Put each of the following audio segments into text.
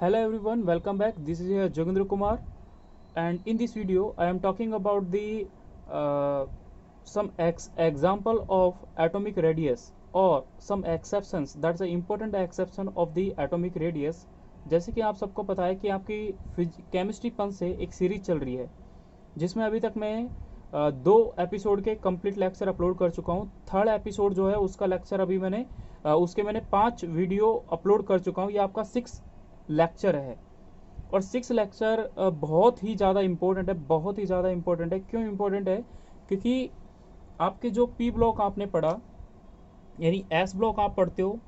Hello everyone, welcome back. This is your Jogendra Kumar, and in this video I am talking about the some example of atomic radius or some exceptions. That's the important exception of the atomic radius. जैसे कि आप सबको पता है कि आपकी chemistry पन से एक सीरीज चल रही है जिसमें अभी तक मैं 2 एपिसोड के कंप्लीट लेक्चर अपलोड कर चुका हूँ। थर्ड एपिसोड जो है उसका लेक्चर अभी मैंने 5 वीडियो अपलोड कर चुका हूँ। ये आपका 6 लेक्चर है और 6 लेक्चर बहुत ही ज़्यादा इम्पोर्टेंट है, बहुत ही ज़्यादा इम्पोर्टेंट है। क्यों इम्पोर्टेंट है? क्योंकि आपके जो पी ब्लॉक आपने पढ़ा, यानी एस ब्लॉक आप पढ़ते हो,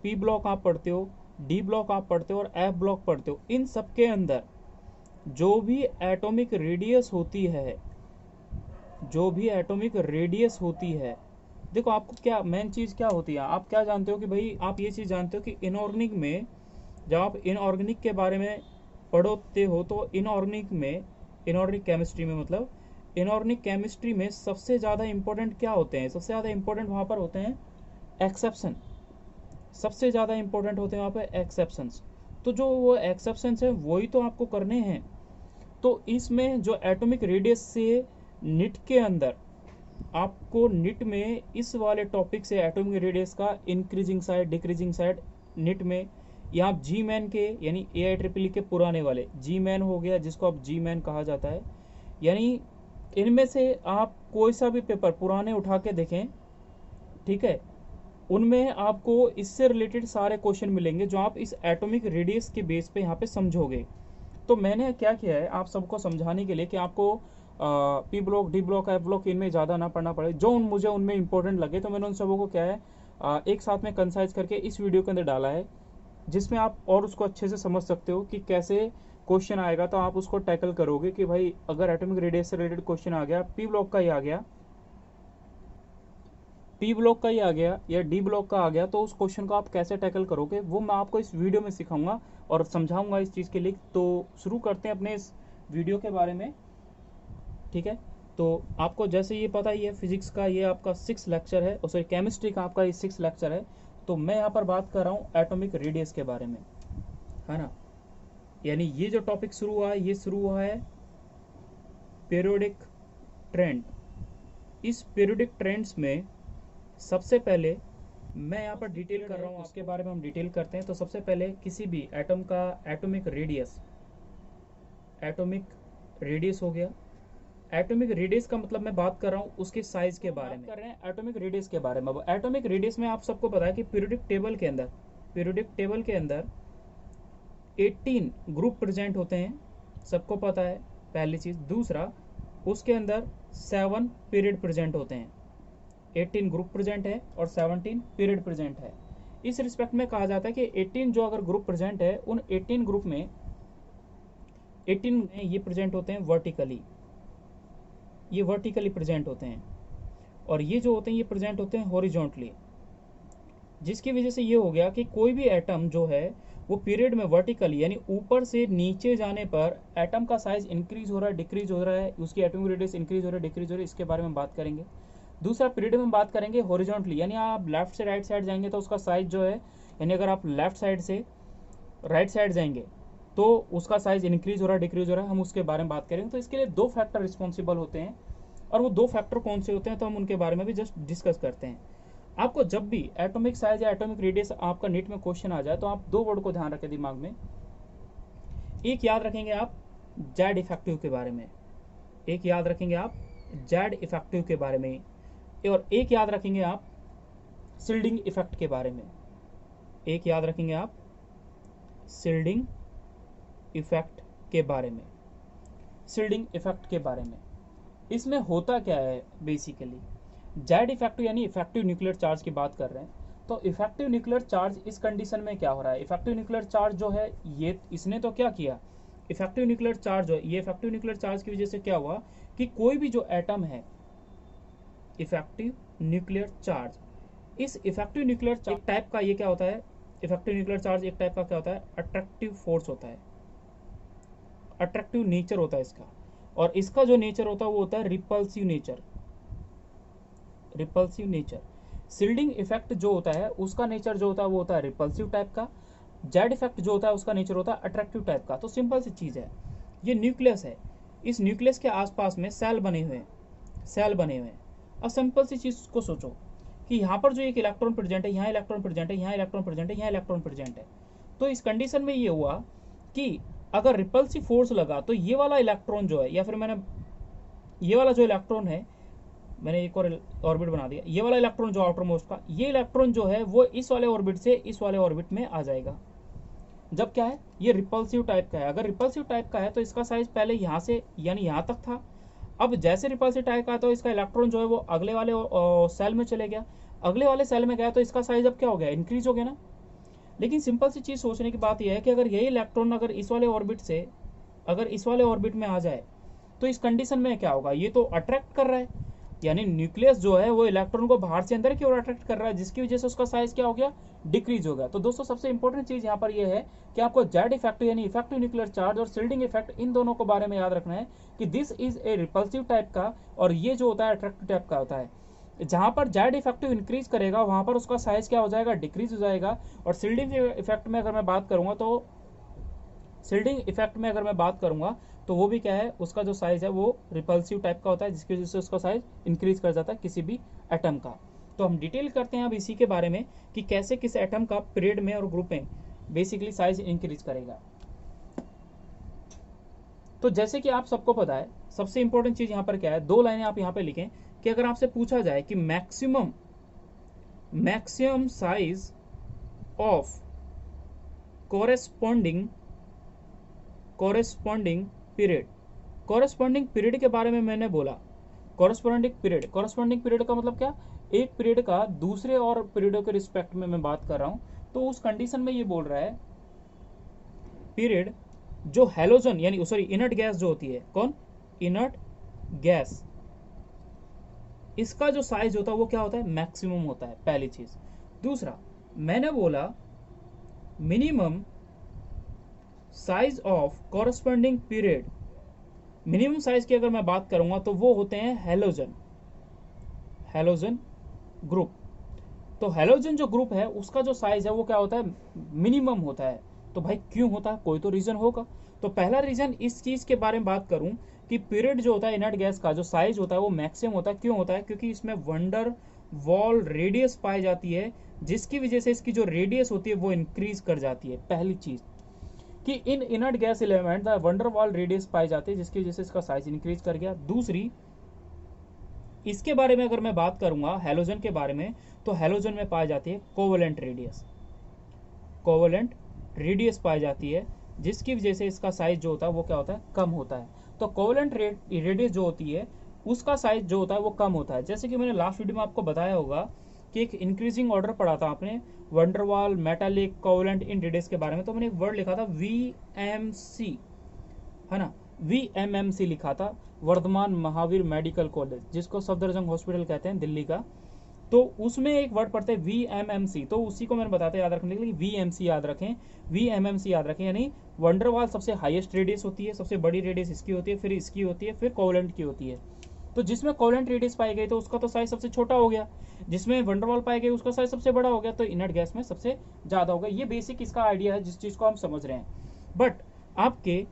पी ब्लॉक आप पढ़ते हो, डी ब्लॉक आप पढ़ते हो और एफ ब्लॉक पढ़ते हो, इन सब के अंदर जो भी एटॉमिक रेडियस होती है, जो भी एटॉमिक रेडियस होती है, देखो आपको क्या मेन चीज़ क्या होती है, आप क्या जानते हो कि भाई आप ये चीज़ जानते हो कि इनऑर्गेनिक में जब आप इनऑर्गेनिक के बारे में पढ़ते हो तो इनऑर्गेनिक केमिस्ट्री में, मतलब इनऑर्गेनिक केमिस्ट्री में सबसे ज़्यादा इंपॉर्टेंट क्या होते हैं? सबसे ज़्यादा इंपॉर्टेंट वहाँ पर होते हैं एक्सेप्शन। सबसे ज़्यादा इंपॉर्टेंट होते हैं वहाँ पे एक्सेप्शंस। तो जो वो एक्सेप्शंस हैं वही तो आपको करने हैं। तो इसमें जो एटॉमिक रेडियस से निट के अंदर आपको निट में इस वाले टॉपिक से एटॉमिक रेडियस का इंक्रीजिंग साइड, डिक्रीजिंग साइड निट में, या आप जी मैन के यानी AIEEE के पुराने वाले जी मैन हो गया, जिसको आप जी मैन कहा जाता है, यानी इनमें से आप कोई सा भी पेपर पुराने उठा के देखें, ठीक है, उनमें आपको इससे रिलेटेड सारे क्वेश्चन मिलेंगे जो आप इस एटॉमिक रेडियस के बेस पे यहाँ पे समझोगे। तो मैंने क्या किया है आप सबको समझाने के लिए कि आपको P block, D block, F block इनमें ज़्यादा ना पढ़ना पड़े, जो मुझे उनमें इंपॉर्टेंट लगे तो मैंने उन सबों को क्या है एक साथ में कंसाइज करके इस वीडियो के अंदर डाला है, जिसमें आप और उसको अच्छे से समझ सकते हो कि कैसे क्वेश्चन आएगा तो आप उसको टैकल करोगे। कि भाई अगर एटॉमिक रेडियस से रिलेटेड क्वेश्चन आ गया, पी ब्लॉक का ही आ गया, पी ब्लॉक का ही आ गया या डी ब्लॉक का आ गया, तो उस क्वेश्चन को आप कैसे टैकल करोगे वो मैं आपको इस वीडियो में सिखाऊंगा और समझाऊंगा इस चीज़ के लिए। तो शुरू करते हैं अपने इस वीडियो के बारे में, ठीक है। तो आपको जैसे ये पता ही है फिजिक्स का ये आपका 6 लेक्चर है, और सॉरी केमिस्ट्री का आपका ये 6 लेक्चर है। तो मैं यहाँ पर बात कर रहा हूँ एटॉमिक रेडियस के बारे में, है ना। यानी ये जो टॉपिक शुरू हुआ है, ये शुरू हुआ है पीरियोडिक ट्रेंड। इस पीरियोडिक ट्रेंड्स में सबसे पहले मैं यहाँ पर डिटेल कर रहा हूँ, उसके बारे में हम डिटेल करते हैं। तो सबसे पहले किसी भी एटम का एटॉमिक रेडियस हो गया। एटॉमिक रेडियस का मतलब मैं बात कर रहा हूँ उसके साइज के बारे में, कर रहे हैं एटॉमिक रेडियस के बारे में। अब एटॉमिक रेडियस में आप सबको पता है कि पीरियोडिक टेबल के अंदर 18 ग्रुप प्रेजेंट होते हैं, सबको पता है, पहली चीज़। दूसरा, उसके अंदर 7 पीरियड प्रेजेंट होते हैं। 18 ग्रुप प्रेजेंट है और 17 पीरियड प्रेजेंट है। इस रिस्पेक्ट में कहा जाता है कि 18 जो अगर ग्रुप प्रेजेंट है, उन 18 ग्रुप में 18 ये प्रेजेंट होते हैं वर्टिकली, ये वर्टिकली प्रेजेंट होते हैं, और ये जो होते हैं ये प्रेजेंट होते हैं हॉरिजॉन्टली। जिसकी वजह से ये हो गया कि कोई भी एटम जो है वो पीरियड में वर्टिकली यानी ऊपर से नीचे जाने पर एटम का साइज इंक्रीज हो रहा है, डिक्रीज हो रहा है, उसकी एटॉमिक रेडियस इंक्रीज हो रहा है, डिक्रीज हो रहा है, इसके बारे में बात करेंगे। दूसरा पीरियड में बात करेंगे हॉरिजॉन्टली, यानी आप लेफ्ट से राइट साइड जाएंगे तो उसका साइज जो है, यानी अगर आप लेफ्ट साइड से राइट साइड जाएंगे तो उसका साइज इंक्रीज हो रहा है, डिक्रीज हो रहा है, हम उसके बारे में बात करेंगे। तो इसके लिए 2 फैक्टर रिस्पॉन्सिबल होते हैं, और वो 2 फैक्टर कौन से होते हैं तो हम उनके बारे में भी जस्ट डिस्कस करते हैं। आपको जब भी एटॉमिक साइज या एटॉमिक रेडियस आपका नीट में क्वेश्चन आ जाए तो आप 2 वर्ड को ध्यान रखें दिमाग में। एक याद रखेंगे आप जेड इफेक्टिव के बारे में, एक याद रखेंगे आप जेड इफेक्टिव के बारे में, और एक याद रखेंगे आप सिल्डिंग इफेक्ट के बारे में, एक याद रखेंगे आप सिल्डिंग इफेक्ट के बारे में, सिल्डिंग इफेक्ट के बारे में। इसमें होता क्या है बेसिकली, जेड इफेक्टिव यानी इफेक्टिव न्यूक्लियर चार्ज की बात कर रहे हैं। तो इफेक्टिव न्यूक्लियर चार्ज इस कंडीशन में क्या हो रहा है, इफेक्टिव न्यूक्लियर चार्ज जो है ये इसने तो क्या किया, इफेक्टिव न्यूक्लियर चार्ज जो ये इफेक्टिव न्यूक्लियर चार्ज की वजह से क्या हुआ कि कोई भी जो एटम है, इफेक्टिव न्यूक्लियर चार्ज, इस इफेक्टिव न्यूक्लियर चार्ज टाइप का ये क्या होता है, इफेक्टिव न्यूक्लियर चार्ज एक टाइप का क्या होता है, अट्रैक्टिव फोर्स होता है, अट्रैक्टिव नेचर होता है इसका। और इसका जो नेचर होता है वो होता है repulsive nature, repulsive nature. Shielding effect जो होता है उसका नेचर जो होता है वो होता है रिपल्सिव टाइप का, जेड इफेक्ट जो होता है उसका नेचर होता है अट्रैक्टिव टाइप का। तो सिंपल सी चीज़ है, ये न्यूक्लियस है, इस न्यूक्लियस के आसपास में सेल बने हुए हैं, सेल बने हुए हैं। अब सिंपल सी चीज़ को सोचो कि यहाँ पर जो एक इलेक्ट्रॉन प्रेजेंट है, यहाँ इलेक्ट्रॉन प्रेजेंट है, यहाँ इलेक्ट्रॉन प्रेजेंट है, यहाँ इलेक्ट्रॉन प्रेजेंट है। तो इस कंडीशन में ये हुआ कि अगर रिपल्सिव फोर्स लगा तो ये वाला इलेक्ट्रॉन जो है, या फिर मैंने ये वाला जो इलेक्ट्रॉन है, मैंने एक और ऑर्बिट बना दिया, ये वाला इलेक्ट्रॉन जो आउटर मोस्ट का, ये इलेक्ट्रॉन जो है वो इस वाले ऑर्बिट से इस वाले ऑर्बिट में आ जाएगा। जब क्या है, ये रिपल्सिव टाइप का है। अगर रिपल्सिव टाइप का है तो इसका साइज पहले यहाँ से यानी यहाँ तक था। अब जैसे रिपल्सिव टाइप का है तो इसका इलेक्ट्रॉन जो है वो अगले वाले सेल में चले गया, अगले वाले सेल में गया तो इसका साइज अब क्या हो गया, इंक्रीज हो गया ना। लेकिन सिंपल सी चीज़ सोचने की बात यह है कि अगर यही इलेक्ट्रॉन अगर इस वाले ऑर्बिट से अगर इस वाले ऑर्बिट में आ जाए तो इस कंडीशन में क्या होगा, ये तो अट्रैक्ट कर रहा है, यानी न्यूक्लियस जो है वो इलेक्ट्रॉन को बाहर से अंदर की ओर अट्रैक्ट कर रहा है, जिसकी वजह से उसका साइज क्या हो गया, डिक्रीज हो गया। तो दोस्तों सबसे इंपॉर्टेंट चीज यहाँ पर ये है कि आपको जेड इफेक्ट यानी इफेक्टिव न्यूक्लियर चार्ज और शिल्डिंग इफेक्ट, इन दोनों को बारे में याद रखना है कि this is a repulsive type का और ये जो होता है अट्रैक्टिव टाइप का होता है। जहां पर जेड इफेक्टिव इंक्रीज करेगा वहां पर उसका साइज क्या हो जाएगा, डिक्रीज हो जाएगा। और शिल्डिंग इफेक्ट में अगर मैं बात करूंगा तो शिल्डिंग इफेक्ट में अगर मैं बात करूंगा तो वो भी क्या है, उसका जो साइज है वो रिपल्सिव टाइप का होता है, जिसकी वजह से उसका साइज इंक्रीज कर जाता है किसी भी एटम का। तो हम डिटेल करते हैं अब इसी के बारे में कि कैसे किस एटम का पीरियड में और ग्रुप में बेसिकली साइज इंक्रीज करेगा। तो जैसे कि आप सबको पता है, सबसे इंपॉर्टेंट चीज यहाँ पर क्या है, दो लाइनें आप यहाँ पे लिखें कि अगर आपसे पूछा जाए कि maximum size of corresponding period, corresponding period के बारे में मैंने बोला। कॉरेस्पॉन्डिंग पीरियड का मतलब क्या, एक पीरियड का दूसरे और पीरियडों के रिस्पेक्ट में मैं बात कर रहा हूं। तो उस कंडीशन में ये बोल रहा है पीरियड जो हैलोजन यानी सॉरी इनर्ट गैस जो होती है, कौन, इनर्ट गैस, इसका जो साइज होता है वो क्या होता है, मैक्सिमम होता है, पहली चीज। दूसरा मैंने बोला minimum size of corresponding period, minimum size की अगर मैं बात करूंगा तो वो होते हैं हैलोजन ग्रुप। तो हैलोजन जो ग्रुप है उसका जो साइज है वो क्या होता है, मिनिमम होता है। तो भाई क्यों होता है, कोई तो रीजन होगा। तो पहला रीजन इस चीज के बारे में बात करूं कि पीरियड जो होता है इनर्ट गैस का जो साइज होता है वो मैक्सिमम होता है। क्यों होता है, क्योंकि इसमें वंडर वॉल रेडियस पाई जाती है, जिसकी वजह से इसकी जो रेडियस होती है वो इंक्रीज कर जाती है। पहली चीज कि इन inert gas element the van der Waals radius पाई जाती है, जिसकी वजह से इसका साइज इंक्रीज कर गया। दूसरी, इसके बारे में अगर मैं बात करूंगा हैलोजन के बारे में, तो हैलोजन में पाई जाती है कोवेलेंट रेडियस पाई जाती है, जिसकी वजह से इसका साइज जो होता है वो क्या होता है, कम होता है। तो कोवेलेंट रेडियस जो होती है उसका साइज जो होता है वो कम होता है। जैसे कि मैंने लास्ट वीडियो में आपको बताया होगा कि एक इंक्रीजिंग ऑर्डर पढ़ा था आपने वंडरवाल मेटालिक कोवेलेंट इन रेडियस के बारे में, तो मैंने एक वर्ड लिखा था VMC, है ना, VMMC लिखा था, वर्धमान महावीर मेडिकल कॉलेज, जिसको सफदरजंग हॉस्पिटल कहते हैं दिल्ली का। तो उसमें एक वर्ड पढ़ते हैं VMMC, तो उसी को मैंने बताते याद रखने के लिए VMC याद रखें, VMMC याद रखें। यानी वंडरवाल सबसे हाईएस्ट रेडियस होती है, सबसे बड़ी रेडियस इसकी होती है, फिर इसकी होती है, फिर कोवेलेंट की होती है। तो जिसमें कोवेलेंट रेडियस पाई गई तो उसका तो साइज सबसे छोटा हो गया, जिसमें वंडरवाल पाई गई उसका साइज सबसे बड़ा हो गया, तो इनर्ट गैस में सबसे ज्यादा हो गया। ये बेसिक इसका आइडिया है जिस चीज को हम समझ रहे हैं। बट आपके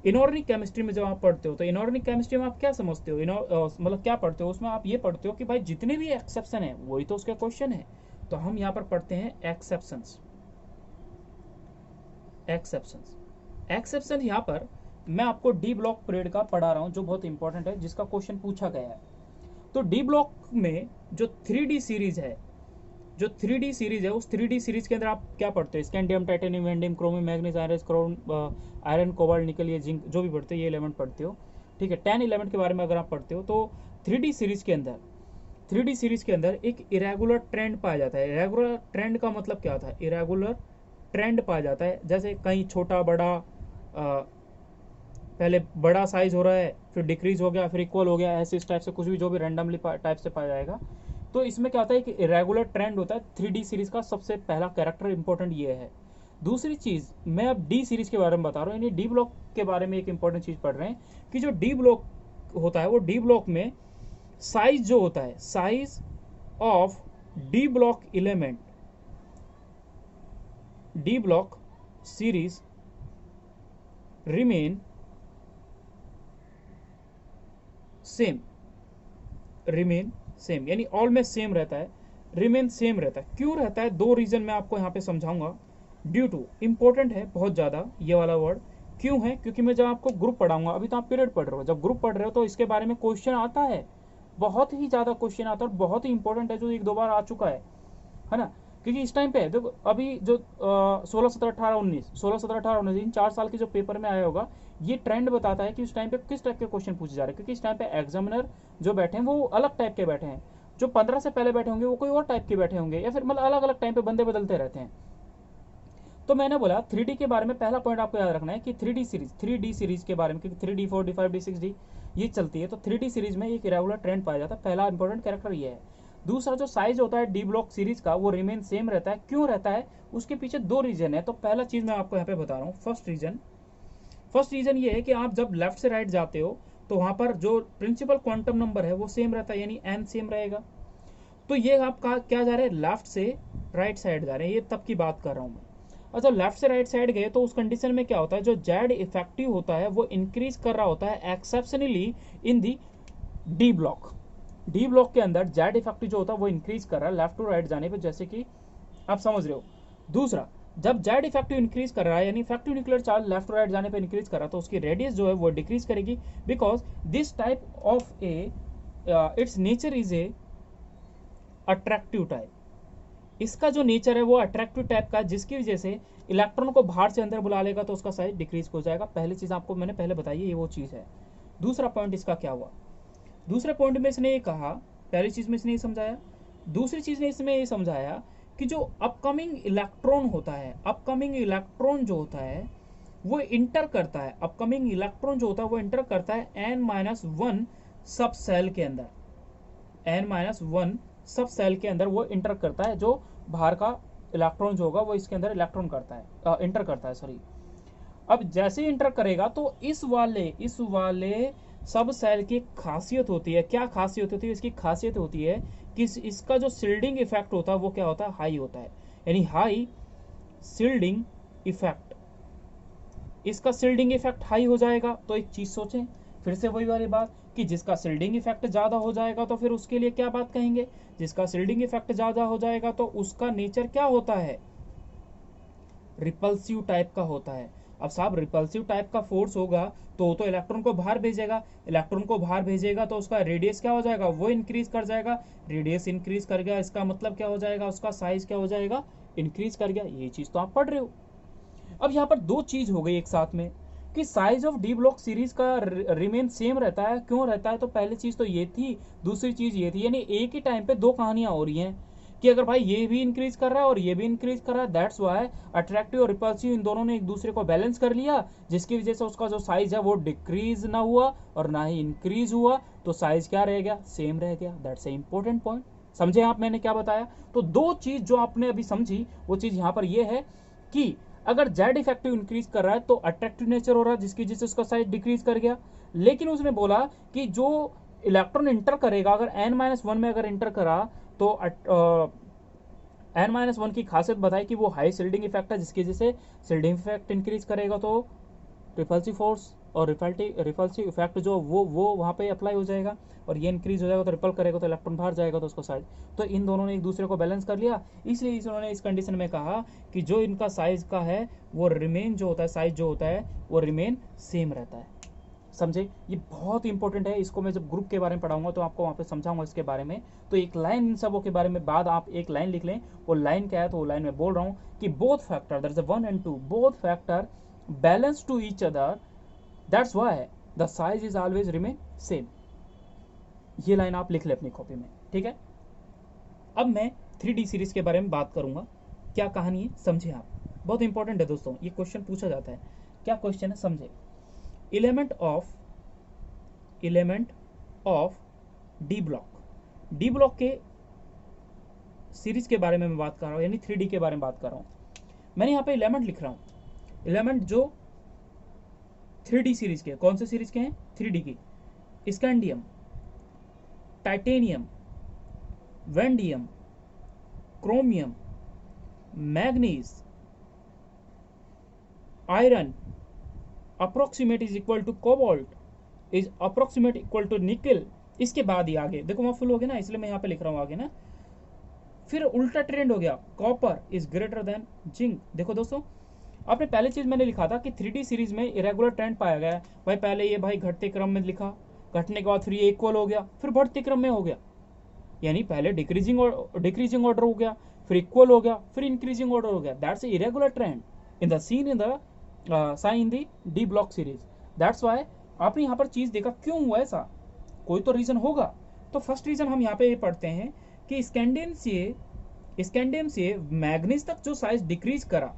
इनऑर्गेनिक केमिस्ट्री में जब आप पढ़ते हो तो इनऑर्गेनिक केमिस्ट्री में आप क्या समझते हो, मतलब क्या पढ़ते हो, उसमें आप ये पढ़ते हो कि भाई जितने भी एक्सेप्शन है वही तो उसके क्वेश्चन है। तो हम यहाँ पर पढ़ते हैं एक्सेप्शन यहाँ पर मैं आपको डी ब्लॉक पीरियड का पढ़ा रहा हूँ, जो बहुत इंपॉर्टेंट है, जिसका क्वेश्चन पूछा गया है। तो डी ब्लॉक में जो 3D सीरीज है, उस 3D सीरीज के अंदर आप क्या पढ़ते हो, scandium, titanium, vanadium, chromium, manganese, iron, cobalt, nickel, ये जिंक, जो भी पढ़ते हो ये एलिमेंट पढ़ते हो, ठीक है। 10 एलिमेंट के बारे में अगर आप पढ़ते हो तो 3D सीरीज के अंदर एक इरेगुलर ट्रेंड पाया जाता है। इरेगुलर ट्रेंड का मतलब क्या होता है, इरेगुलर ट्रेंड पाया जाता है, जैसे कहीं छोटा बड़ा, पहले बड़ा साइज हो रहा है, फिर डिक्रीज हो गया, फिर इक्वल हो गया, ऐसे इस टाइप से कुछ भी जो भी रैंडमली टाइप से पाया जाएगा। तो इसमें क्या होता है कि इरेगुलर ट्रेंड होता है। 3D सीरीज का सबसे पहला कैरेक्टर इंपॉर्टेंट ये है। दूसरी चीज मैं अब डी सीरीज के बारे में बता रहा हूँ, यानी डी ब्लॉक के बारे में एक इंपॉर्टेंट चीज पढ़ रहे हैं कि जो डी ब्लॉक होता है वो डी ब्लॉक में साइज जो होता है, size of D block series remain same, remain same यानी ऑल में सेम रहता है, रिमेन सेम रहता है। क्यों रहता है? दो रीजन मैं आपको यहाँ पे समझाऊंगा। ड्यू टू इंपॉर्टेंट है बहुत ज़्यादा ये वाला वर्ड। क्यों है? क्योंकि मैं जब आपको ग्रुप पढ़ाऊंगा, अभी तो आप पीरियड पढ़ रहे हो, जब ग्रुप पढ़ रहे हो तो इसके बारे में क्वेश्चन आता है, बहुत ही ज़्यादा क्वेश्चन आता है और बहुत ही इंपॉर्टेंट है, जो एक दो बार आ चुका है ना। क्योंकि इस टाइम पे देखो, अभी जो 16 17 18 19, 16 17 18 19 इन 4 साल के जो पेपर में आया होगा, ये ट्रेंड बताता है कि उस टाइम पे किस टाइप के क्वेश्चन पूछे जा रहे हैं। क्योंकि इस टाइम पे एग्जामिनर जो बैठे हैं वो अलग टाइप के बैठे हैं, जो 15 से पहले बैठे होंगे वो कोई और टाइप के बैठे होंगे, या फिर मतलब अलग अलग टाइम पे बंदे बदलते रहते हैं। तो मैंने बोला 3D के बारे में पहला पॉइंट आपको याद रखना है कि 3D सीरीज के बारे में, क्योंकि 3D 4D 5D 6D ये चलती है, तो 3D सीरीज में एक इरेगुलर ट्रेंड पाया जाता है। पहला इंपॉर्टेंट कैरेक्टर ये है। दूसरा जो साइज होता है डी ब्लॉक सीरीज का, वो रिमेन सेम रहता है। क्यों रहता है? उसके पीछे दो रीजन है। तो पहला चीज मैं आपको यहाँ पे बता रहा हूँ। फर्स्ट रीजन ये है कि आप जब लेफ्ट से राइट जाते हो तो वहां पर जो प्रिंसिपल क्वांटम नंबर है वो सेम रहता है, यानी n सेम रहेगा। तो ये आपका क्या जा रहे हैं, लेफ्ट से राइट साइड जा रहे हैं, ये तब की बात कर रहा हूँ मैं। अच्छा, लेफ्ट से राइट साइड गए तो उस कंडीशन में क्या होता है, जो जेड इफेक्टिव होता है वो इंक्रीज कर रहा होता है एक्सेप्शनली इन दी डी ब्लॉक। डी ब्लॉक के अंदर जेड इफेक्टिव जो होता है वो इंक्रीज कर रहा है लेफ्ट टू राइट जाने पे, जैसे कि आप समझ रहे हो। दूसरा, जब जेड इफेक्टिव इंक्रीज कर रहा है, यानी effective nuclear charge left to right जाने पे इंक्रीज कर रहा है, तो उसकी रेडियस जो है वो डिक्रीज करेगी। Because this type of A it's nature is a attractive type. इसका जो नेचर है वो अट्रैक्टिव टाइप का, जिसकी वजह से इलेक्ट्रॉन को बाहर से अंदर बुला लेगा तो उसका साइज डिक्रीज हो जाएगा। पहली चीज आपको मैंने पहले बताई है, ये वो चीज है। दूसरा पॉइंट इसका क्या हुआ, दूसरे पॉइंट में इसने ये कहा, पहली चीज में इसने ये समझाया, दूसरी चीज ने इसमें ये समझाया कि जो अपकमिंग इलेक्ट्रॉन होता है, अपकमिंग इलेक्ट्रॉन जो होता है वो इंटर करता है, अपकमिंग इलेक्ट्रॉन जो होता है वो इंटर करता है n-1 सब सेल के अंदर, n-1 सब सेल के अंदर वो इंटर करता है। जो बाहर का इलेक्ट्रॉन जो होगा वो इसके अंदर इलेक्ट्रॉन करता है, इंटर करता है, सॉरी। अब जैसे इंटर करेगा तो इस वाले सब सेल की खासियत होती है। क्या खासियत होती है इसकी? खासियत होती है कि इसका जो शिल्डिंग इफेक्ट होता है वो क्या होता है, हाई होता है, यानी हाई शिल्डिंग इफेक्ट। इसका शिल्डिंग इफेक्ट हाई हो जाएगा तो एक चीज सोचें, फिर से वही वाली बात कि जिसका शिल्डिंग इफेक्ट ज्यादा हो जाएगा तो फिर उसके लिए क्या बात कहेंगे, जिसका शिल्डिंग इफेक्ट ज्यादा हो जाएगा तो उसका नेचर क्या होता है, रिपल्सिव टाइप का होता है। अब साहब रिपल्सिव टाइप का फोर्स होगा तो इलेक्ट्रॉन को बाहर भेजेगा, इलेक्ट्रॉन को बाहर भेजेगा तो उसका रेडियस क्या हो जाएगा, वो इंक्रीज कर जाएगा। रेडियस इंक्रीज कर गया, इसका मतलब क्या हो जाएगा, उसका साइज क्या हो जाएगा, इंक्रीज कर गया। ये चीज तो आप पढ़ रहे हो। अब यहाँ पर दो चीज हो गई एक साथ में कि size of D block series का रिमेन सेम रहता है। क्यों रहता है? तो पहली चीज तो ये थी, दूसरी चीज ये थी, यानी एक ही टाइम पे दो कहानियां हो रही हैं कि अगर भाई ये भी इंक्रीज कर रहा है और ये भी इंक्रीज कर रहा है, दैट्स व्हाई अट्रैक्टिव और रिपल्सिव इन दोनों ने एक दूसरे को बैलेंस कर लिया, जिसकी वजह से उसका जो साइज है वो डिक्रीज ना हुआ और ना ही इंक्रीज हुआ, तो साइज क्या रह गया, सेम रह गया। That's a important point. समझे आप मैंने क्या बताया? तो दो चीज जो आपने अभी समझी वो चीज यहाँ पर ये है कि अगर जेड इफेक्टिव इंक्रीज कर रहा है तो अट्रैक्टिव नेचर हो रहा है, जिसकी वजह से उसका साइज डिक्रीज कर गया। लेकिन उसने बोला कि जो इलेक्ट्रॉन इंटर करेगा, अगर n-1 में अगर इंटर करा तो n-1 की खासियत बताई कि वो हाई शिल्डिंग इफेक्ट है, जिसकी वजह से शिल्डिंग इफेक्ट इंक्रीज करेगा तो रिपल्सिव फोर्स और रिपल्सिव इफेक्ट जो वो वहाँ पे अप्लाई हो जाएगा, और ये इंक्रीज हो जाएगा तो रिपल करेगा तो इलेक्ट्रॉन बाहर जाएगा तो उसका साइज। तो इन दोनों ने एक दूसरे को बैलेंस कर लिया, इसलिए इन्होंने इस कंडीशन में कहा कि जो इनका साइज का है वो रिमेन जो होता है, साइज जो होता है वो रिमेन सेम रहता है। समझे? ये बहुत इंपॉर्टेंट है। इसको मैं जब ग्रुप के बारे में पढ़ाऊंगा तो आपको वहाँ पे समझाऊंगा इसके बारे में। तो एक लाइन इन सबों के बारे में बाद आप एक लाइन लिख लें। वो लाइन क्या है? तो वो लाइन में बोल रहा हूँ कि both factor, that's 1 and 2, both factor balance to each other, that's why the size is always remain same. ये लाइन आप लिख ले अपनी कॉपी में, ठीक है? अब मैं 3D सीरीज के बारे में बात करूंगा। क्या कहानी है समझे आप, बहुत इंपॉर्टेंट है दोस्तों, ये क्वेश्चन पूछा जाता है। क्या क्वेश्चन है समझे? एलिमेंट ऑफ डी ब्लॉक के सीरीज के बारे में मैं बात कर रहा हूँ, यानी 3D के बारे में बात कर रहा हूँ। मैंने यहाँ पे एलिमेंट लिख रहा हूँ, एलिमेंट जो 3D सीरीज के, कौन से सीरीज के हैं? 3D की। Scandium, titanium, vanadium, chromium, manganese, iron approximate is equal to cobalt is approximate equal to nickel. इसके बाद ही आगे देखो वहां फुल हो गया ना, इसलिए मैं यहाँ पे लिख रहा हूँ आगे ना। फिर उल्टा ट्रेंड हो गया, copper is greater than zinc. देखो दोस्तों, आपने पहले चीज मैंने लिखा था कि 3D सीरीज में इरेगुलर ट्रेंड पाया गया है। भाई पहले ये भाई घटते क्रम में लिखा, घटने के बाद फिर ये इक्वल हो गया, फिर बढ़ते क्रम में हो गया, यानी पहले डिक्रीजिंग ऑर्डर हो गया, फिर इक्वल हो गया, फिर इंक्रीजिंग ऑर्डर हो गया। That's irregular trend in the seen in the sign the D block series. That's why आपने यहाँ पर चीज देखा, क्यों हुआ ऐसा, कोई तो रीजन होगा। तो फर्स्ट रीजन हम यहाँ पे ये पढ़ते हैं कि स्कैंडियम से मैग्नीज तक जो साइज डिक्रीज करा,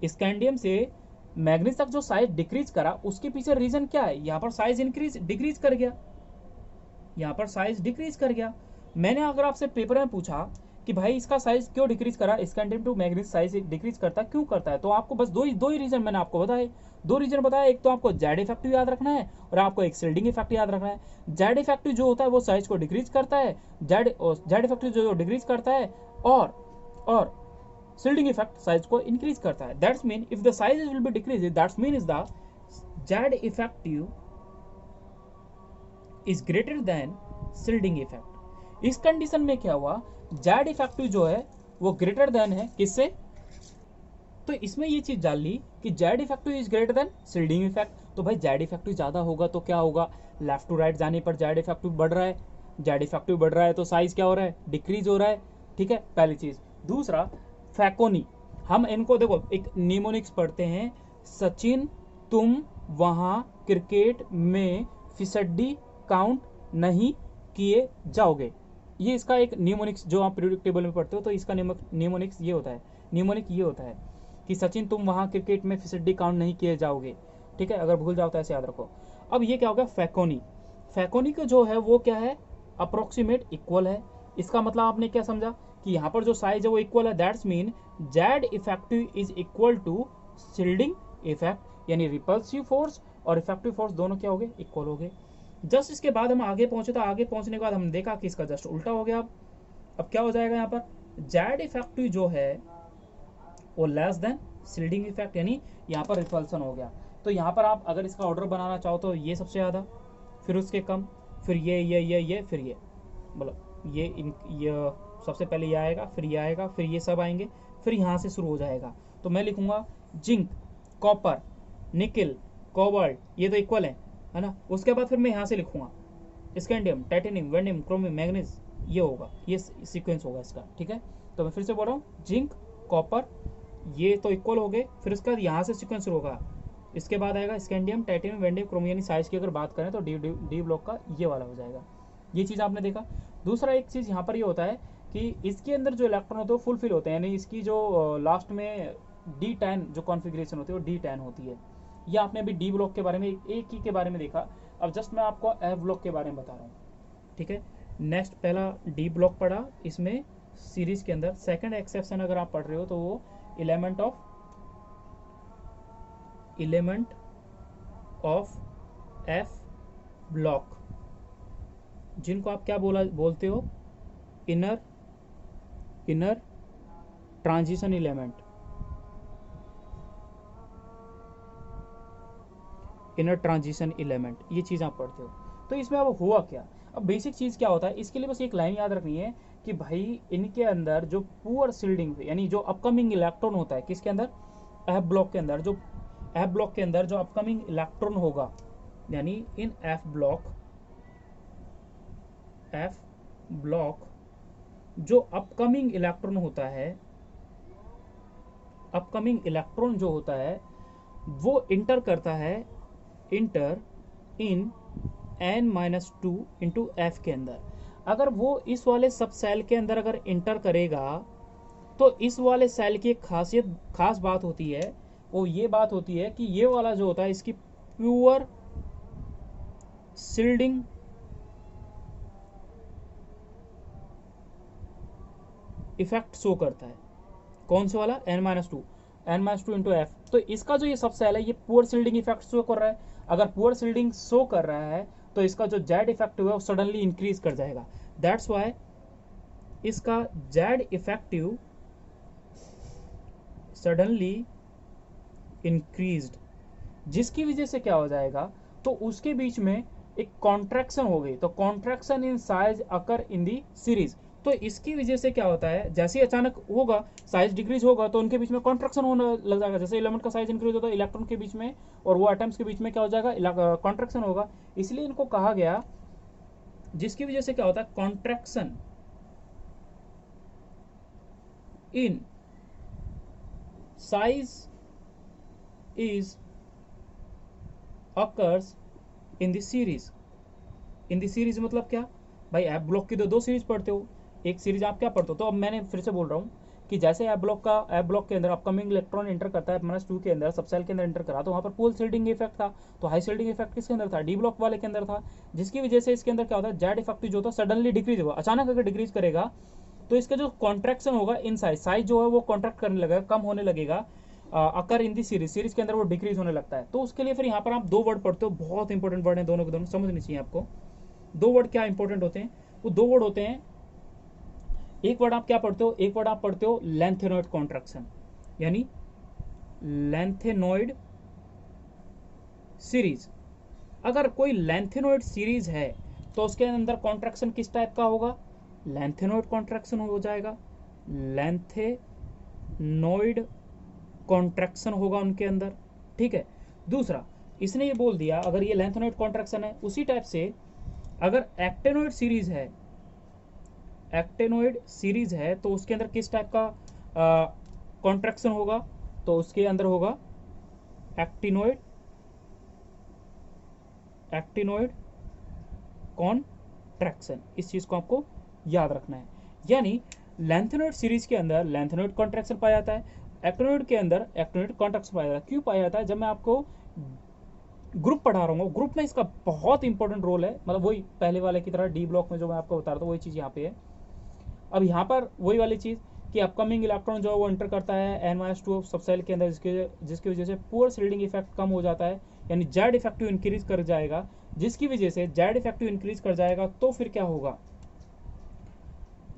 स्कैंडियम से मैग्नीज तक जो साइज डिक्रीज करा, उसके पीछे रीजन क्या है। यहाँ पर साइज डिक्रीज कर गया, यहाँ पर साइज डिक्रीज कर गया। मैंने अगर आपसे पेपर में पूछा कि भाई इसका साइज क्यों डिक्रीज करा, scandium to manganese size decrease करता क्यों करता है, तो आपको बस दो ही रीजन मैंने आपको बताए, दो रीजन बताया। एक तो आपको जेड इफेक्टिव याद रखना है और आपको एक शिल्डिंग इफेक्ट याद रखना है। जेड इफेक्टिव जो होता है वो साइज को डिक्रीज करता है, जेड इफेक्टिव जो डिक्रीज करता है, और शिल्डिंग इफेक्ट साइज को इंक्रीज करता है। That's mean if the size will be decrease, that's mean is the Z effective is greater than shielding effect. इस कंडीशन में क्या हुआ, जेड इफेक्टिव जो है वो ग्रेटर देन है किससे, तो इसमें ये चीज जान ली कि Z effective is greater than shielding effect. तो भाई जेड इफेक्टिव ज्यादा होगा तो क्या होगा, लेफ्ट टू राइट जाने पर जेड इफेक्टिव बढ़ रहा है, जेड इफेक्टिव बढ़ रहा है तो साइज क्या हो रहा है, डिक्रीज हो रहा है। ठीक है, पहली चीज। दूसरा, फैकोनी, हम इनको देखो एक निमोनिक्स पढ़ते हैं, सचिन तुम वहां क्रिकेट में फिसड्डी काउंट नहीं किए जाओगे। ये इसका एक निमोनिक्स जो आप पीरियोडिक टेबल में पढ़ते हो, तो इसका निमोनिक्स ये होता है, निमोनिक ये होता है कि सचिन तुम वहां क्रिकेट में फिसड्डी काउंट नहीं किए जाओगे। ठीक है, अगर भूल जाओ तो ऐसे याद रखो। अब ये क्या होगा, फैकोनी। फैकोनी का जो है वो क्या है, अप्रोक्सीमेट इक्वल है। इसका मतलब आपने क्या समझा कि यहाँ पर जो साइज है वो इक्वल है। That's mean Z effective is equal to shielding effect, यानी रिपल्सिव फोर्स और इफेक्टिव फोर्स दोनों क्या हो गए, इक्वल हो गए। जस्ट इसके बाद हम आगे पहुंचे, तो आगे पहुंचने के बाद हम देखा कि इसका जस्ट उल्टा हो गया। अब क्या हो जाएगा यहाँ पर, जेड इफेक्टिव जो है वो लेस देन शिल्डिंग इफेक्ट, यानी यहाँ पर रिपल्सन हो गया। तो यहाँ पर आप अगर इसका ऑर्डर बनाना चाहो तो ये सबसे ज़्यादा, फिर उसके कम, फिर ये फिर ये, मतलब ये सबसे पहले ये आएगा, फिर ये आएगा, फिर ये सब आएंगे, फिर यहाँ से शुरू हो जाएगा। तो मैं लिखूंगा जिंक, कॉपर, निकल, कोबाल्ट, ये तो इक्वल है ना। उसके बाद फिर मैं यहाँ से लिखूंगा scandium, titanium, vanadium, chromium, manganese, ये होगा, ये सीक्वेंस होगा इसका। ठीक है, तो मैं फिर से बोल रहा हूँ, जिंक, कॉपर, ये तो इक्वल हो गए, फिर उसके बाद यहाँ से सीक्वेंस शुरू होगा। इसके बाद आएगा स्कैंडियम, टाइटेनियम, वेंडियम, क्रोमियम, यानी साइज की अगर बात करें तो डी ब्लॉक का ये वाला हो जाएगा। ये चीज़ आपने देखा। दूसरा एक चीज़ यहाँ पर ये होता है कि इसके अंदर जो इलेक्ट्रॉन होते हैं वो फुलफिल होते हैं, यानी इसकी जो लास्ट में D10 जो कॉन्फ़िगरेशन होती है वो D10 होती है। ये आपने अभी डी ब्लॉक के बारे में एक ही के बारे में देखा, अब जस्ट मैं आपको एफ ब्लॉक के बारे में बता रहा हूँ। ठीक है, नेक्स्ट पहला डी ब्लॉक पढ़ा, इसमें सीरीज के अंदर सेकंड एक्सेप्शन अगर आप पढ़ रहे हो तो वो एलिमेंट ऑफ एफ ब्लॉक, जिनको आप क्या बोलते हो, inner transition element, inner transition element, ये चीज़ आप पढ़ते हो। तो इसमें अब हुआ क्या, अब बेसिक चीज़ क्या होता है, इसके लिए बस एक लाइन याद रखनी है कि भाई इनके अंदर जो पुअर शिल्डिंग यानी जो अपकमिंग इलेक्ट्रॉन होता है, किसके अंदर, एफ ब्लॉक के अंदर, जो एफ ब्लॉक के अंदर जो अपकमिंग इलेक्ट्रॉन होगा, यानी इन एफ ब्लॉक जो अपकमिंग इलेक्ट्रॉन होता है, अपकमिंग इलेक्ट्रॉन जो होता है वो इंटर करता है, इंटर इन n-2 इंटू एफ के अंदर। अगर वो इस वाले सब सेल के अंदर अगर इंटर करेगा तो इस वाले सेल की एक खास बात होती है, वो ये बात होती है कि ये वाला जो होता है इसकी प्योर शिल्डिंग इफेक्ट शो करता है। कौन से वाला, n-2 इंटू एफ। तो इसका जो ये सब सेल है ये पुअर शिल्डिंग इफेक्ट शो कर रहा है। अगर पुअर शिल्डिंग शो कर रहा है तो इसका जो जेड इफेक्टिव है वो सडनली इंक्रीज कर जाएगा। दैट्स वाई इसका जेड इफेक्टिव सडनली इंक्रीज्ड, जिसकी वजह से क्या हो जाएगा, तो उसके बीच में एक कॉन्ट्रैक्शन हो गई, तो contraction in size occur in the series. तो इसकी वजह से क्या होता है, जैसे ही अचानक होगा साइज डिक्रीज होगा तो उनके बीच में कॉन्ट्रैक्शन होने लग जाएगा। जैसे एलिमेंट का साइज इंक्रीज होता है, इलेक्ट्रॉन के बीच में और वो एटम्स के बीच में क्या हो जाएगा, कॉन्ट्रैक्शन होगा। इसलिए इनको कहा गया, जिसकी वजह से क्या होता है, contraction in size is occurs in the series. In the series मतलब क्या भाई, एफ ब्लॉक की तो दो सीरीज पढ़ते हो, एक सीरीज आप क्या पढ़ते हो। तो अब मैंने फिर से बोल रहा हूँ कि जैसे एफ ब्लॉक के अंदर अपकमिंग इलेक्ट्रॉन एंटर करता है -2 के अंदर, सब सेल के अंदर एंटर करा, तो वहाँ पर पोल शिल्डिंग इफेक्ट था। तो हाई शिल्डिंग इफेक्ट किसके अंदर था, डी ब्लॉक वाले के अंदर था, जिसकी वजह से इसके अंदर क्या होता है, जेड इफेक्ट जो था सडनली डिक्रीज होगा। अचानक अगर डिक्रीज करेगा तो इसका जो कॉन्ट्रैक्शन होगा इन साइज जो है वो कॉन्ट्रैक्ट करने लगेगा, कम होने लगेगा। अकर इन दी सीरीज के अंदर वो डिक्रीज होने लगता है। तो उसके लिए फिर यहाँ पर आप दो वर्ड पढ़ते हो, बहुत इंपॉर्टेंट वर्ड है दोनों के दोनों, समझनी चाहिए आपको। दो वर्ड क्या इंपॉर्टेंट होते हैं, वो दो वर्ड होते हैं, एक वर्ड आप क्या पढ़ते हो, एक वर्ड आप पढ़ते हो लेंथेनॉइड कॉन्ट्रैक्शन, यानी लेंथेनॉइड सीरीज। अगर कोई लेंथेनॉइड सीरीज है तो उसके अंदर कॉन्ट्रैक्शन किस टाइप का होगा, लेंथेनॉइड कॉन्ट्रैक्शन हो जाएगा, लेंथेनॉइड कॉन्ट्रैक्शन होगा उनके अंदर, ठीक है। दूसरा, इसने ये बोल दिया अगर ये लेंथेनॉइड कॉन्ट्रैक्शन है, उसी टाइप से अगर एक्टेनॉइड सीरीज है, एक्टेनॉइड सीरीज है तो उसके अंदर किस टाइप का कॉन्ट्रैक्शन होगा, तो उसके अंदर होगा एक्टिनॉइड कॉन्ट्रैक्शन। इस चीज को आपको याद रखना है। यानी लेंथेनॉइड सीरीज के अंदर लेंथेनॉइड कॉन्ट्रैक्शन पाया जाता है, एक्टिनॉइड के अंदर एक्टिनॉइड कॉन्ट्रैक्शन पाया जाता है। क्यों पाया जाता है, जब मैं आपको ग्रुप पढ़ा रहा हूँ, ग्रुप में इसका बहुत इंपॉर्टेंट रोल है। मतलब वही पहले वाले की तरह डी ब्लॉक में जो मैं आपको बता रहा था वही चीज यहाँ पे है। अब यहाँ पर वही वाली चीज कि अपकमिंग इलेक्ट्रॉन जो है वो एंटर करता है n-2 सब सेल के अंदर, जिसकी वजह से पुअर शिल्डिंग इफेक्ट कम हो जाता है, यानी जेड इफेक्टिव इंक्रीज कर जाएगा। जिसकी वजह से जेड इफेक्टिव इंक्रीज कर जाएगा तो फिर क्या होगा,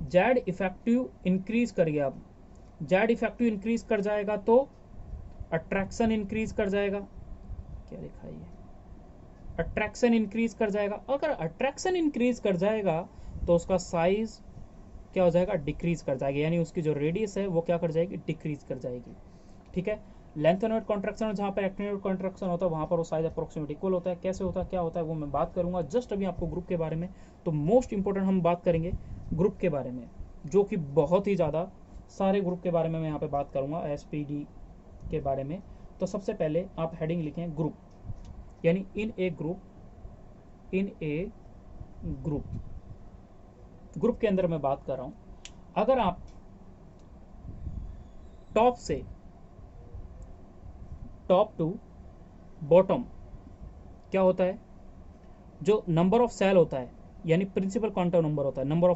जेड इफेक्टिव इंक्रीज कर गया, अब जेड इफेक्टिव इंक्रीज कर जाएगा तो अट्रैक्शन इंक्रीज कर जाएगा। क्या लिखा है, अट्रैक्शन इंक्रीज कर जाएगा। अगर अट्रैक्शन इंक्रीज कर जाएगा तो उसका साइज क्या हो जाएगा, डिक्रीज कर जाएगी, यानी उसकी जो रेडियस है वो क्या कर जाएगी, डिक्रीज कर जाएगी, ठीक है। लेंथेनॉइड कॉन्ट्रैक्शन और जहाँ पर एक्टिनॉइड कॉन्ट्रैक्शन होता है वहाँ पर वो साइज अप्रोक्सीमेट इक्वल होता है। कैसे होता है, क्या होता है, वो मैं बात करूंगा जस्ट अभी आपको ग्रुप के बारे में। तो मोस्ट इंपॉर्टेंट हम बात करेंगे ग्रुप के बारे में, जो कि बहुत ही ज़्यादा सारे ग्रुप के बारे में मैं यहाँ पे बात करूंगा, SPD के बारे में। तो सबसे पहले आप हेडिंग लिखें ग्रुप, यानी इन ए ग्रुप, इन ए ग्रुप। ग्रुप के अंदर मैं बात कर रहा हूं, अगर आप टॉप टू बॉटम क्या होता है, जो नंबर ऑफ सेल होता है, यानी प्रिंसिपल क्वांटम नंबर होता है, नंबर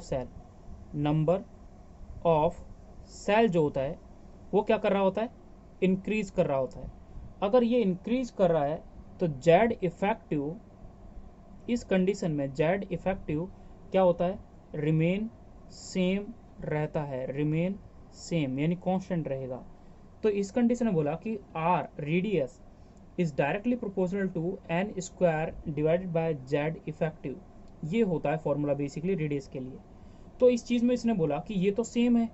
ऑफ सेल जो होता है वो क्या कर रहा होता है, इंक्रीज कर रहा होता है। अगर ये इंक्रीज कर रहा है तो जेड इफेक्टिव, इस कंडीशन में जेड इफेक्टिव क्या होता है, रिमेन सेम रहता है, रिमेन सेम यानी कांस्टेंट रहेगा। तो इस कंडीशन में बोला कि R radius is directly proportional to n square divided by Z effective. ये होता है फॉर्मूला बेसिकली रेडियस के लिए। तो इस चीज में इसने बोला कि ये तो सेम है,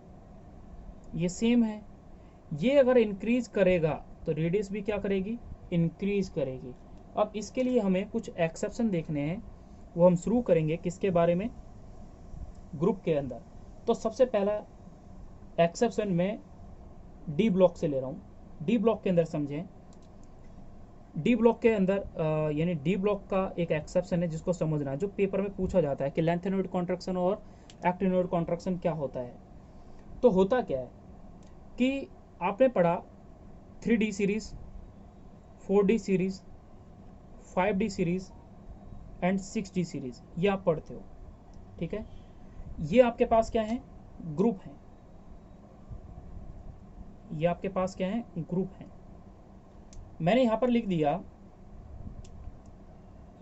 ये सेम है, ये अगर इंक्रीज करेगा तो रेडियस भी क्या करेगी, इंक्रीज करेगी। अब इसके लिए हमें कुछ एक्सेप्शन देखने हैं, वो हम शुरू करेंगे किसके बारे में, ग्रुप के अंदर। तो सबसे पहला एक्सेप्शन में डी ब्लॉक से ले रहा हूं। डी ब्लॉक के अंदर समझें, डी ब्लॉक के अंदर यानी डी ब्लॉक का एक एक्सेप्शन है जिसको समझना है, जो पेपर में पूछा जाता है कि लेंथेनॉइड कॉन्ट्रैक्शन और एक्टिनॉइड कॉन्ट्रैक्शन क्या होता है। तो होता क्या है कि आपने पढ़ा 3D series, 4D series, 5D series and 6D series, ये आप पढ़ते हो, ठीक है। ये आपके पास क्या है, ग्रुप है, ये आपके पास क्या है, ग्रुप है। मैंने यहां पर लिख दिया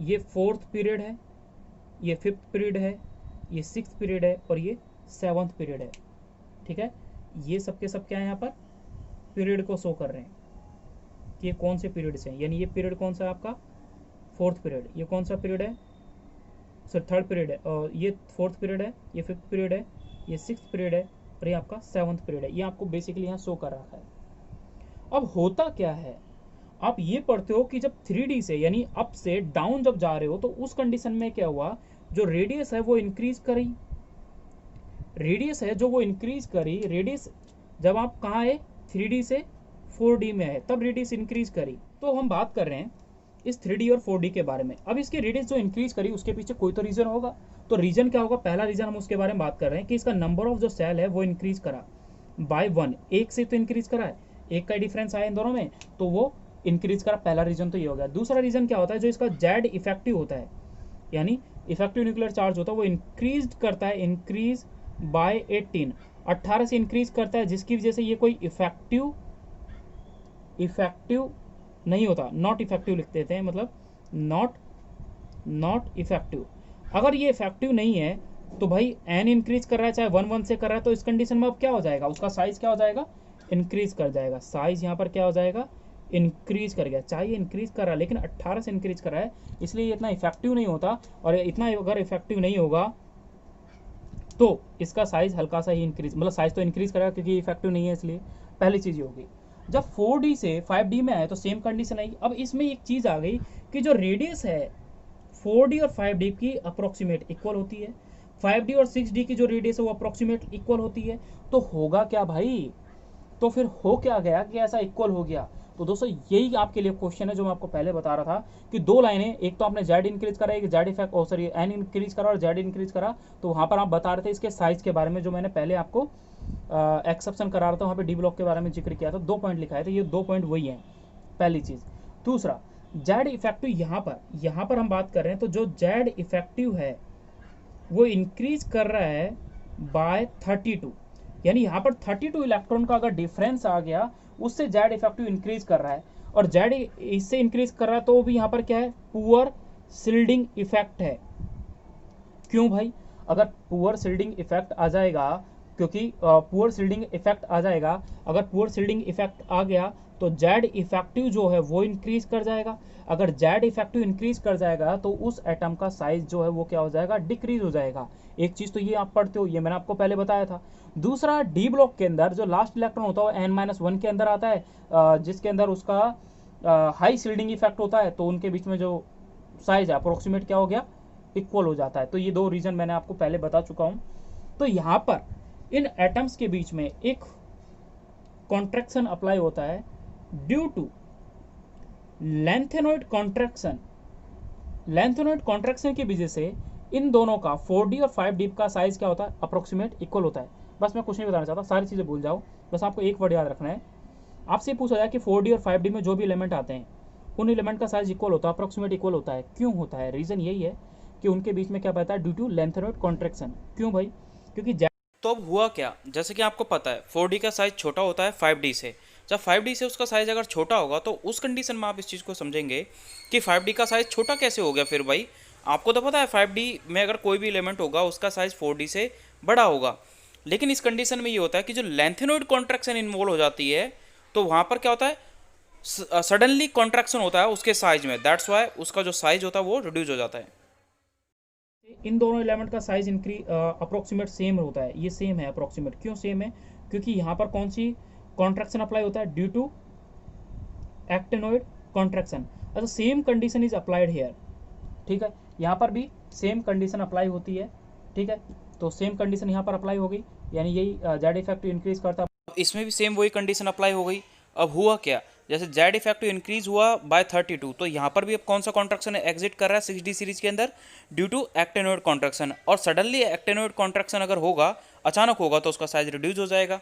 ये 4th पीरियड है, ये 5th पीरियड है, ये 6th पीरियड है और ये 7th पीरियड है, ठीक है। ये सबके सब क्या है, यहाँ पर पीरियड को शो कर रहे हैं। कि ये कौन से पीरियड से है, यानी ये पीरियड कौन सा है आपका, फोर्थ पीरियड, ये कौन सा पीरियड है, सर थर्ड पीरियड है, और ये फोर्थ पीरियड है, ये फिफ्थ पीरियड है, ये सिक्स्थ पीरियड है, और ये आपका सेवन्थ पीरियड है। ये आपको बेसिकली यहाँ शो कर रखा है। अब होता क्या है, आप ये पढ़ते हो कि जब 3D से यानी अप से डाउन जब जा रहे हो तो उस कंडीशन में क्या हुआ, जो रेडियस है वो इंक्रीज करी, रेडियस है जो वो इंक्रीज करी, रेडियस जब आप कहाँ है 3D से 4D में है तब रेडियस इंक्रीज करी। तो हम बात कर रहे हैं इस 3D और 4D के बारे में। अब इसके रेडियस जो इंक्रीज करी उसके पीछे कोई तो रीजन होगा। तो रीजन क्या होगा, पहला रीजन हम उसके बारे में बात कर रहे हैं कि इसका नंबर ऑफ जो सेल है वो इंक्रीज करा बाय 1, एक से तो इंक्रीज करा है, एक का डिफरेंस आया इन दोनों में तो वो इंक्रीज करा। पहला रीजन तो ये हो गया। दूसरा रीजन क्या होता है, जो इसका जेड इफेक्टिव होता है, यानी इफेक्टिव न्यूक्लियर चार्ज होता है वो इंक्रीज करता है, इंक्रीज बाय 18 से इंक्रीज करता है, जिसकी वजह से ये कोई इफेक्टिव नहीं होता, नॉट इफेक्टिव लिख देते हैं, मतलब नॉट इफेक्टिव। अगर ये इफेक्टिव नहीं है तो भाई एन इंक्रीज कर रहा है, चाहे 1 से कर रहा है, तो इस कंडीशन में अब क्या हो जाएगा, उसका साइज क्या हो जाएगा, इंक्रीज कर जाएगा। साइज यहाँ पर क्या हो जाएगा, इंक्रीज कर गया। चाहे इंक्रीज कर रहा है लेकिन 18 से इंक्रीज कर रहा है, इसलिए ये इतना इफेक्टिव नहीं होता। और इतना अगर इफेक्टिव नहीं होगा तो इसका साइज हल्का सा ही इंक्रीज, मतलब साइज तो इंक्रीज करेगा क्योंकि इफेक्टिव नहीं है, इसलिए पहली चीज ये होगी। जब 4D से 5D में आए तो सेम कंडीशन आई। अब इसमें एक चीज आ गई कि जो रेडियस है 4D और 5D की अप्रोक्सीमेट इक्वल होती है, 5D और 6D की जो रेडियस है वो अप्रोक्सीमेट इक्वल होती है। तो होगा क्या भाई, तो फिर हो क्या गया कि ऐसा इक्वल हो गया। तो दोस्तों यही आपके लिए क्वेश्चन है जो मैं आपको पहले बता रहा था कि दो लाइनें, एक तो आपने जेड इंक्रीज करा, एक Z effect sorry an increase करा और जेड इंक्रीज करा, तो वहां पर आप बता रहे थे इसके साइज के बारे में, जो मैंने पहले आपको एक्सेप्शन करा रहा था वहां पे डी ब्लॉक के बारे में जिक्र किया था। 2 पॉइंट लिखा है, तो ये 2 पॉइंट वही है, पहली चीज। दूसरा, जेड इफेक्टिव यहाँ पर हम बात कर रहे हैं, तो जो जेड इफेक्टिव है वो इंक्रीज कर रहा है बाय 32, यानी यहाँ पर 32 इलेक्ट्रॉन का अगर डिफरेंस आ गया उससे जेड इफेक्टिव इंक्रीज कर रहा है, और जेड इससे इंक्रीज कर रहा है तो भी यहाँ पर क्या है, पुअर शिल्डिंग इफेक्ट है। क्यों भाई, अगर पुअर शिल्डिंग इफेक्ट आ जाएगा, क्योंकि पुअर शिल्डिंग इफेक्ट आ जाएगा, अगर पुअर शिल्डिंग इफेक्ट आ गया तो जेड इफेक्टिव जो है वो इंक्रीज कर जाएगा। अगर जेड इफेक्टिव इंक्रीज कर जाएगा तो उस एटम का साइज जो है वो क्या हो जाएगा, डिक्रीज हो जाएगा। एक चीज तो ये आप पढ़ते हो, ये मैंने आपको पहले बताया था। दूसरा, डी ब्लॉक के अंदर जो लास्ट इलेक्ट्रॉन होता है n-1 के अंदर आता है, जिसके अंदर उसका हाई शिल्डिंग इफेक्ट होता है, तो उनके बीच में जो साइज है अप्रोक्सीमेट क्या हो गया, इक्वल हो जाता है। तो ये 2 रीजन मैंने आपको पहले बता चुका हूं। तो यहां पर इन एटम्स के बीच में एक कॉन्ट्रैक्शन अप्लाई होता है due to lanthanoid contraction. Lanthanoid contraction की वजह से इन दोनों का 4D और 5D का साइज क्या होता है, अप्रोक्सीमेट इक्वल होता है। बस मैं कुछ नहीं बताना चाहता, सारी चीजें भूल जाओ, बस आपको एक वर्ड याद रखना है। आपसे पूछा जाए कि 4D और 5D में जो भी एलिमेंट आते हैं उन एलिमेंट का साइज इक्वल होता है, अप्रोक्सीमेट इक्वल होता है। क्यों होता है, रीजन यही है कि उनके बीच में क्या बता है, ड्यू टू लेंथेनॉइड कॉन्ट्रैक्शन। क्यों भाई, क्योंकि तो अब हुआ क्या, जैसे कि आपको पता है 4D का साइज छोटा होता है 5D से। जब 5D से उसका साइज अगर छोटा होगा तो उस कंडीशन में आप इस चीज़ को समझेंगे कि 5D का साइज छोटा कैसे हो गया। फिर भाई आपको तो पता है 5D में अगर कोई भी एलिमेंट होगा उसका साइज 4D से बड़ा होगा, लेकिन इस कंडीशन में ये होता है कि जो लेंथेनॉइड कॉन्ट्रैक्शन इन्वॉल्व हो जाती है तो वहाँ पर क्या होता है, सडनली कॉन्ट्रैक्शन होता है उसके साइज में, दैट्स वाई उसका जो साइज होता है वो रिड्यूस हो जाता है। इन दोनों एलिमेंट का साइज अप्रोक्सीमेट सेम होता है। ये सेम है अप्रोक्सीमेट, क्यों सेम है, क्योंकि यहाँ पर कौन सी कॉन्ट्रैक्शन अप्लाई होता है, ड्यू टू एक्टेनोइड कॉन्ट्रैक्शन। अच्छा, same condition is applied here, ठीक है, यहाँ पर भी सेम कंडीशन अप्लाई होती है, ठीक है। तो सेम कंडीशन यहाँ पर अप्लाई होगी, यानी यही जेड इफेक्टिव इंक्रीज करता है। इसमें भी सेम वही कंडीशन अप्लाई हो गई। अब हुआ क्या, जैसे जेड इफेक्टिव इंक्रीज हुआ बाय 32, तो यहाँ पर भी अब कौन सा कॉन्ट्रैक्शन एग्जिट कर रहा है 6D सीरीज के अंदर, ड्यू टू एक्टेनोइड कॉन्ट्रैक्शन। और सडनली एक्टेनोइड कॉन्ट्रैक्शन अगर होगा, अचानक होगा, तो उसका साइज रिड्यूस हो जाएगा।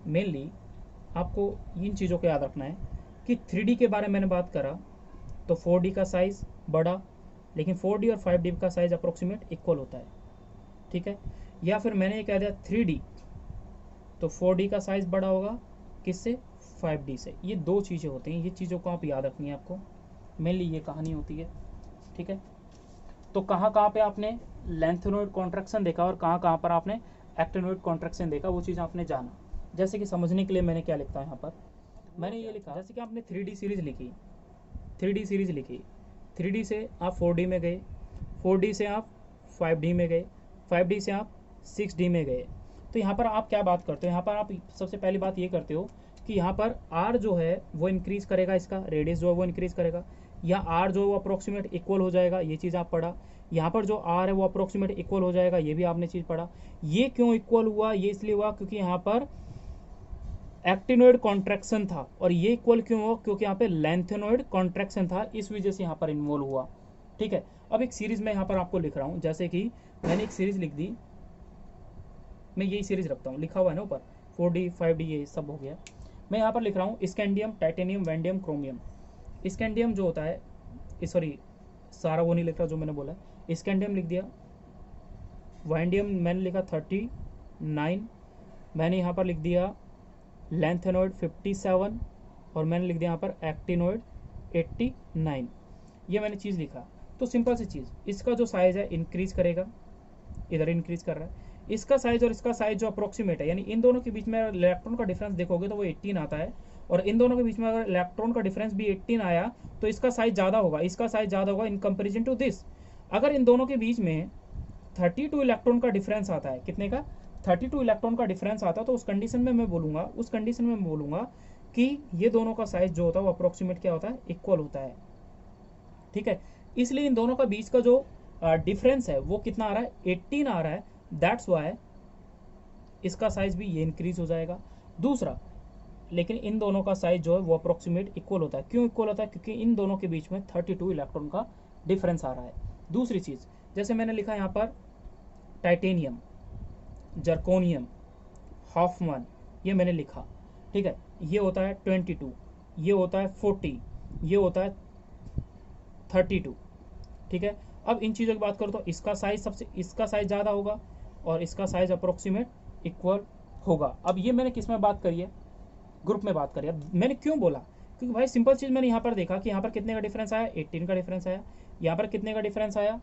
मेनली आपको इन चीज़ों को याद रखना है कि 3D के बारे में मैंने बात करा तो 4D का साइज बड़ा, लेकिन 4D और 5D का साइज अप्रोक्सीमेट इक्वल होता है, ठीक है। या फिर मैंने ये कह दिया 3D तो 4D का साइज बड़ा होगा किससे, 5D से। ये 2 चीज़ें होती हैं, ये चीज़ों को आप याद रखनी है आपको, मेनली ये कहानी होती है, ठीक है। तो कहाँ कहाँ पे आपने लेंथेनॉइड कॉन्ट्रैक्शन देखा और कहाँ कहाँ पर आपने एक्टेनॉइड कॉन्ट्रैक्शन देखा, वो चीज़ आपने जाना। जैसे कि समझने के लिए मैंने क्या लिखता हूँ यहाँ पर, मैंने ये लिखा, जैसे कि आपने 3D सीरीज लिखी, 3D सीरीज लिखी, 3D से आप 4D में गए, 4D से आप 5D में गए, 5D से आप 6D में गए। तो यहाँ पर आप क्या बात करते हो, यहाँ पर आप सबसे पहली बात ये करते हो कि यहाँ पर R जो है वो इंक्रीज करेगा, इसका रेडियस जो है वो इंक्रीज करेगा, या R जो है वो अप्रोक्सीमेट इक्वल हो जाएगा, ये चीज़ आप पढ़ा। यहाँ पर जो R है वो अप्रोक्सीमेट इक्वल हो जाएगा, ये भी आपने चीज़ पढ़ा। ये क्यों इक्वल हुआ, ये इसलिए हुआ क्योंकि यहाँ पर एक्टिनोइड कॉन्ट्रैक्शन था, और ये इक्वल क्यों हुआ, क्योंकि यहाँ पे लेंथेनोइड कॉन्ट्रैक्शन था, इस वजह से यहाँ पर इन्वॉल्व हुआ। ठीक है, अब एक सीरीज में यहाँ पर आपको लिख रहा हूँ, जैसे कि मैंने एक सीरीज लिख दी, मैं यही सीरीज रखता हूँ, लिखा हुआ है ना ऊपर 4D 5D ये सब हो गया। मैं यहाँ पर लिख रहा हूँ scandium, titanium, vanadium, chromium. Scandium जो होता है, सॉरी सारा वो नहीं लिख रहा जो मैंने बोला, स्कैंडियम लिख दिया, वैंडियम मैंने लिखा 39, मैंने यहाँ पर लिख दिया लेंथेनोइड 57, और मैंने लिख दिया यहाँ पर एक्टिनोइड 89। ये मैंने चीज़ लिखा। तो सिंपल सी चीज़, इसका जो साइज़ है इंक्रीज करेगा, इधर इंक्रीज कर रहा है, इसका साइज और इसका साइज जो अप्रोक्सीमेट है, यानी इन दोनों के बीच में इलेक्ट्रॉन का डिफरेंस देखोगे तो वो 18 आता है, और इन दोनों के बीच में अगर इलेक्ट्रॉन का डिफरेंस भी 18 आया तो इसका साइज ज़्यादा होगा, इसका साइज ज़्यादा होगा इन कंपेरिजन टू दिस। अगर इन दोनों के बीच में 32 इलेक्ट्रॉन का डिफरेंस आता है, कितने का, 32 इलेक्ट्रॉन का डिफरेंस आता है, तो उस कंडीशन में मैं बोलूँगा, उस कंडीशन में मैं बोलूँगा कि ये दोनों का साइज जो होता है वो अप्रोक्सीमेट क्या होता है, इक्वल होता है। ठीक है, इसलिए इन दोनों का बीच का जो डिफरेंस है वो कितना आ रहा है, 18 आ रहा है, दैट्स वाई इसका साइज भी ये इंक्रीज हो जाएगा। दूसरा, लेकिन इन दोनों का साइज जो है वो अप्रोक्सीमेट इक्वल होता है। क्यों इक्वल होता है, क्योंकि इन दोनों के बीच में 32 इलेक्ट्रॉन का डिफरेंस आ रहा है। दूसरी चीज़, जैसे मैंने लिखा यहाँ पर टाइटेनियम, जर्कोनियम, हॉफमैन, ये मैंने लिखा। ठीक है, ये होता है 22, ये होता है 40, ये होता है 32। ठीक है, अब इन चीज़ों की बात करो तो इसका साइज इसका साइज ज़्यादा होगा और इसका साइज अप्रोक्सीमेट इक्वल होगा। अब ये मैंने किस में बात करी है, ग्रुप में बात करी है। अब मैंने क्यों बोला, क्योंकि भाई सिंपल चीज़ मैंने यहाँ पर देखा कि यहाँ पर कितने का डिफरेंस आया, 18 का डिफरेंस आया, यहाँ पर कितने का डिफरेंस आया,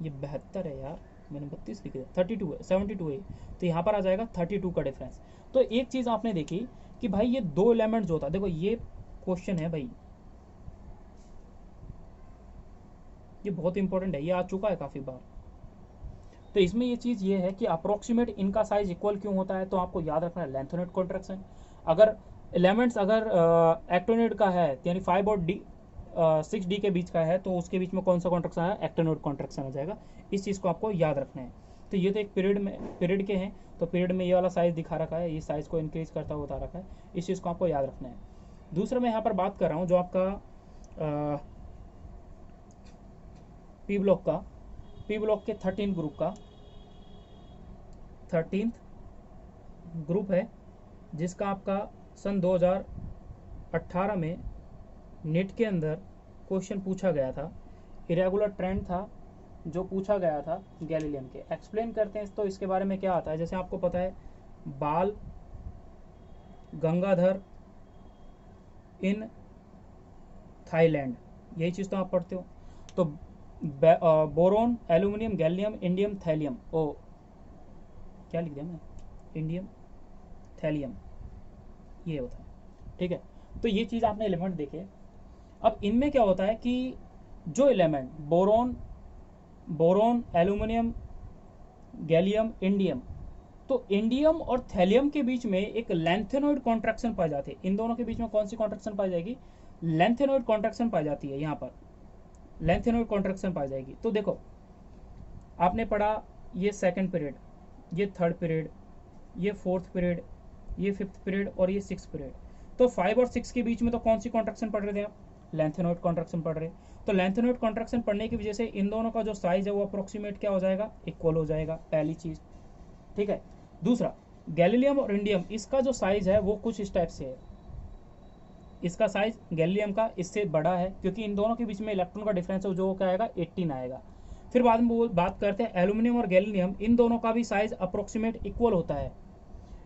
ये 72 है यार, मैंने 32 लिख दिया, 32 है, 72 है, तो यहाँ पर आ जाएगा 32 का डिफरेंस। तो एक चीज़ आपने देखी कि भाई ये दो एलिमेंट जो होता है, देखो ये क्वेश्चन है भाई, ये बहुत इंपॉर्टेंट है, ये आ चुका है काफ़ी बार। तो इसमें ये चीज़ ये है कि अप्रोक्सीमेट इनका साइज इक्वल क्यों होता है, तो आपको याद रखना है लेंथोनेट कॉन्ट्रैक्शन। अगर एलिमेंट्स अगर एक्टोनेट का है, यानी 5 और 6D के बीच का है, तो उसके बीच में कौन सा कॉन्ट्रैक्शन है, एक्टोनेट कॉन्ट्रैक्शन आ जाएगा। इस चीज़ को आपको याद रखना है। तो ये तो एक पीरियड के हैं, तो पीरियड में ये वाला साइज दिखा रखा है, ये साइज को इंक्रीज करता हुआ बता रखा है, इस चीज़ को आपको याद रखना है। दूसरा मैं यहाँ पर बात कर रहा हूँ जो आपका पी ब्लॉक के 13 ग्रुप का 13th ग्रुप है, जिसका आपका सन 2018 में नेट के अंदर क्वेश्चन पूछा गया था। इरेगुलर ट्रेंड था जो पूछा गया था गैलीलियम के। एक्सप्लेन करते हैं तो इसके बारे में क्या आता है। जैसे आपको पता है बाल गंगाधर इन थाईलैंड, यही चीज़ तो आप पढ़ते हो। तो boron, aluminium, gallium, indium, thallium, ओ क्या लिख दिया मैं, इंडियम, थैलियम, ये होता है। ठीक है, तो ये चीज़ आपने एलिमेंट देखे। अब इनमें क्या होता है कि जो element boron, aluminium, gallium, indium, तो इंडियम और थैलियम के बीच में एक लेंथेनोइड कॉन्ट्रैक्शन पाई जाती है। इन दोनों के बीच में कौन सी कॉन्ट्रैक्शन पाई जाएगी, लेंथेनोइड कॉन्ट्रैक्शन पाई जाती है। यहाँ पर लेंथेनोइड कॉन्ट्रैक्शन पाई जाएगी। तो देखो आपने पढ़ा ये सेकंड पीरियड, ये थर्ड पीरियड, ये फोर्थ पीरियड, ये फिफ्थ पीरियड और ये सिक्स पीरियड। तो 5 और 6 के बीच में तो कौन सी कॉन्ट्रैक्शन पढ़ रहे थे आप, लेंथेनोइड कॉन्ट्रैक्शन पढ़ रहे। तो लेंथेनोइड कॉन्ट्रैक्शन पढ़ने की वजह से इन दोनों का जो साइज है वो अप्रोक्सीमेट क्या हो जाएगा, इक्वल हो जाएगा, पहली चीज़। ठीक है, दूसरा गैलीलियम और इंडियम, इसका जो साइज है वो कुछ इस टाइप से है। इसका साइज गैलीलियम का इससे बड़ा है, क्योंकि इन दोनों के बीच में इलेक्ट्रॉन का डिफरेंस है जो क्या आएगा, 18 आएगा। फिर बाद में बात करते हैं एल्यूमिनियम और गैलीनियम, इन दोनों का भी साइज अप्रोक्सीमेट इक्वल होता है।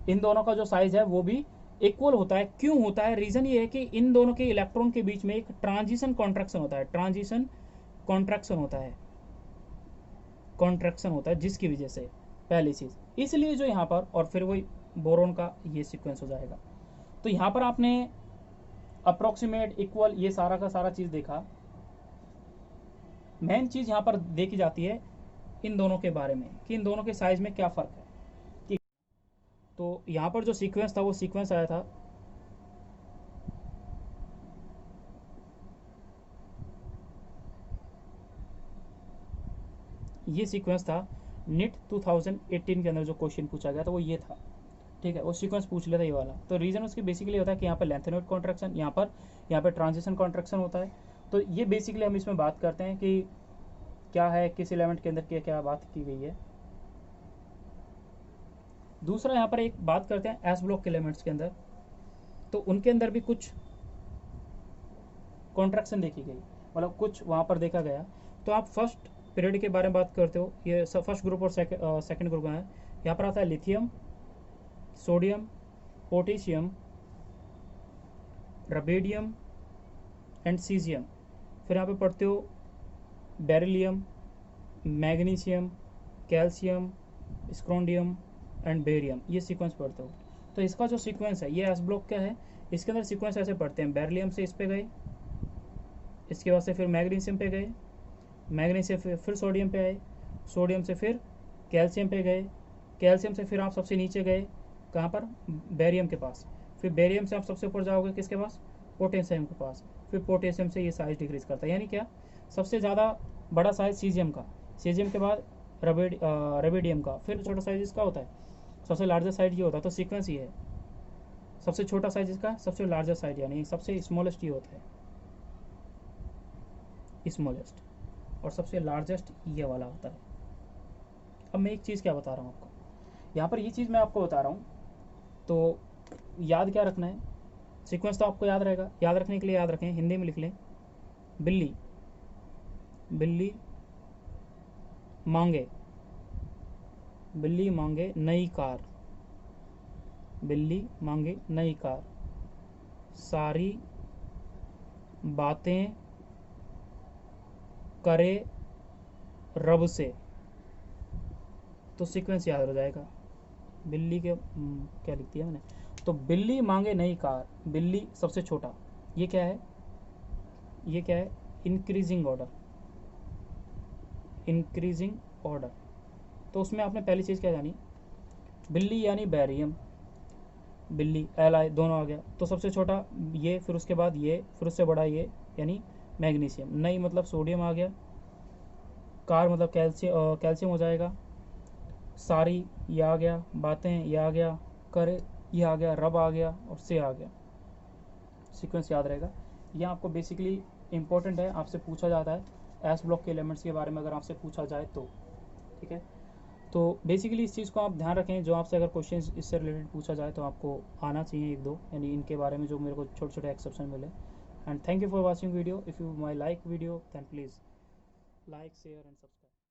इन दोनों का जो साइज है वो भी इक्वल होता है। क्यों होता है, रीजन ये है कि इन दोनों के इलेक्ट्रॉन के बीच में एक ट्रांजिशन कॉन्ट्रैक्शन होता है, ट्रांजिशन कॉन्ट्रैक्शन होता है, जिसकी वजह से पहली चीज़, इसलिए जो यहाँ पर, और फिर वही बोरोन का ये सीक्वेंस हो जाएगा। तो यहाँ पर आपने अप्रोक्सीमेट, इक्वल, ये सारा का सारा चीज़ देखा। मेन चीज़ यहाँ पर देखी जाती है इन दोनों के बारे में कि इन दोनों के साइज में क्या फ़र्क है। ठीक, तो यहाँ पर जो सीक्वेंस था वो सीक्वेंस आया था ये सीक्वेंस था निट 2018 के अंदर जो क्वेश्चन पूछा गया था वो ये था। ठीक है, वो सीक्वेंस पूछ लेता ये वाला। तो रीज़न उसकी बेसिकली होता है कि यहाँ पर लेंथेनोइड कॉन्ट्रैक्शन, यहाँ पर ट्रांजिशन कॉन्ट्रैक्शन होता है। तो ये बेसिकली हम इसमें बात करते हैं कि क्या है, किस एलिमेंट के अंदर क्या क्या बात की गई है। दूसरा यहाँ पर एक बात करते हैं एस ब्लॉक के एलिमेंट्स के अंदर, तो उनके अंदर भी कुछ कॉन्ट्रैक्शन देखी गई, मतलब कुछ वहाँ पर देखा गया। तो आप फर्स्ट पीरियड के बारे में बात करते हो, ये सब फर्स्ट ग्रुप और सेकेंड ग्रुप में है। यहाँ पर आता है lithium, sodium, potassium, rubidium and caesium. फिर यहाँ पे पढ़ते हो beryllium, magnesium, calcium, strontium and barium, ये सीक्वेंस पढ़ते हो। तो इसका जो सीक्वेंस है ये एस ब्लॉक क्या है, इसके अंदर सीक्वेंस ऐसे पढ़ते हैं, बेरिलियम से इस पे गए, इसके बाद से फिर मैग्नीशियम पे गए, मैग्नीशियम से फिर सोडियम पे आए, सोडियम से फिर कैल्शियम पे गए, कैल्शियम से फिर आप सबसे नीचे गए कहाँ पर, बेरियम के पास। फिर बेरियम से आप सबसे ऊपर जाओगे किसके पास, पोटेशियम के पास। फिर पोटेशियम से ये साइज डिक्रीज करता है, यानी क्या, सबसे ज़्यादा बड़ा साइज सीजियम का, सीजियम के बाद रबेडियम का, फिर छोटा साइज इसका होता है, सबसे लार्जेस्ट साइज ये होता है। तो सीक्वेंस ये है, सबसे छोटा साइज इसका, सबसे लार्जेस्ट साइज, यानी सबसे स्मॉलेस्ट ये होता है, स्मॉलेस्ट, और सबसे लार्जेस्ट ये वाला होता है। अब मैं एक चीज़ क्या बता रहा हूँ आपको, यहाँ पर ये चीज़ मैं आपको बता रहा हूँ, तो याद क्या रखना है, सीक्वेंस तो आपको याद रहेगा, याद रखने के लिए याद रखें, हिंदी में लिख लें, बिल्ली बिल्ली मांगे, बिल्ली मांगे नई कार, बिल्ली मांगे नई कार, सारी बातें करे रब से। तो सीक्वेंस याद हो जाएगा। बिल्ली के क्या लिख दिया मैंने, तो बिल्ली मांगे नई कार, बिल्ली सबसे छोटा, ये क्या है, ये क्या है, इंक्रीजिंग ऑर्डर, इंक्रीजिंग ऑर्डर। तो उसमें आपने पहली चीज़ क्या जानी, बिल्ली यानी बैरियम, बिल्ली एल आई दोनों आ गया, तो सबसे छोटा ये, फिर उसके बाद ये, फिर उससे बड़ा ये, यानी मैग्नीशियम। नई मतलब सोडियम आ गया, कार मतलब कैल्शियम हो जाएगा, सारी ये आ गया, बातें ये आ गया, करे ये आ गया, रब आ गया, और से आ गया। सीक्वेंस याद रहेगा। यह आपको बेसिकली इंपॉर्टेंट है, आपसे पूछा जाता है एस ब्लॉक के एलिमेंट्स के बारे में अगर आपसे पूछा जाए तो। ठीक है, तो बेसिकली इस चीज़ को आप ध्यान रखें, जो आपसे अगर क्वेश्चन इससे रिलेटेड पूछा जाए तो आपको आना चाहिए एक दो, यानी इनके बारे में जो मेरे को छोटे छोटे एक्सेप्शन मिले। And thank you for watching video. If you my like video then please like, share and subscribe.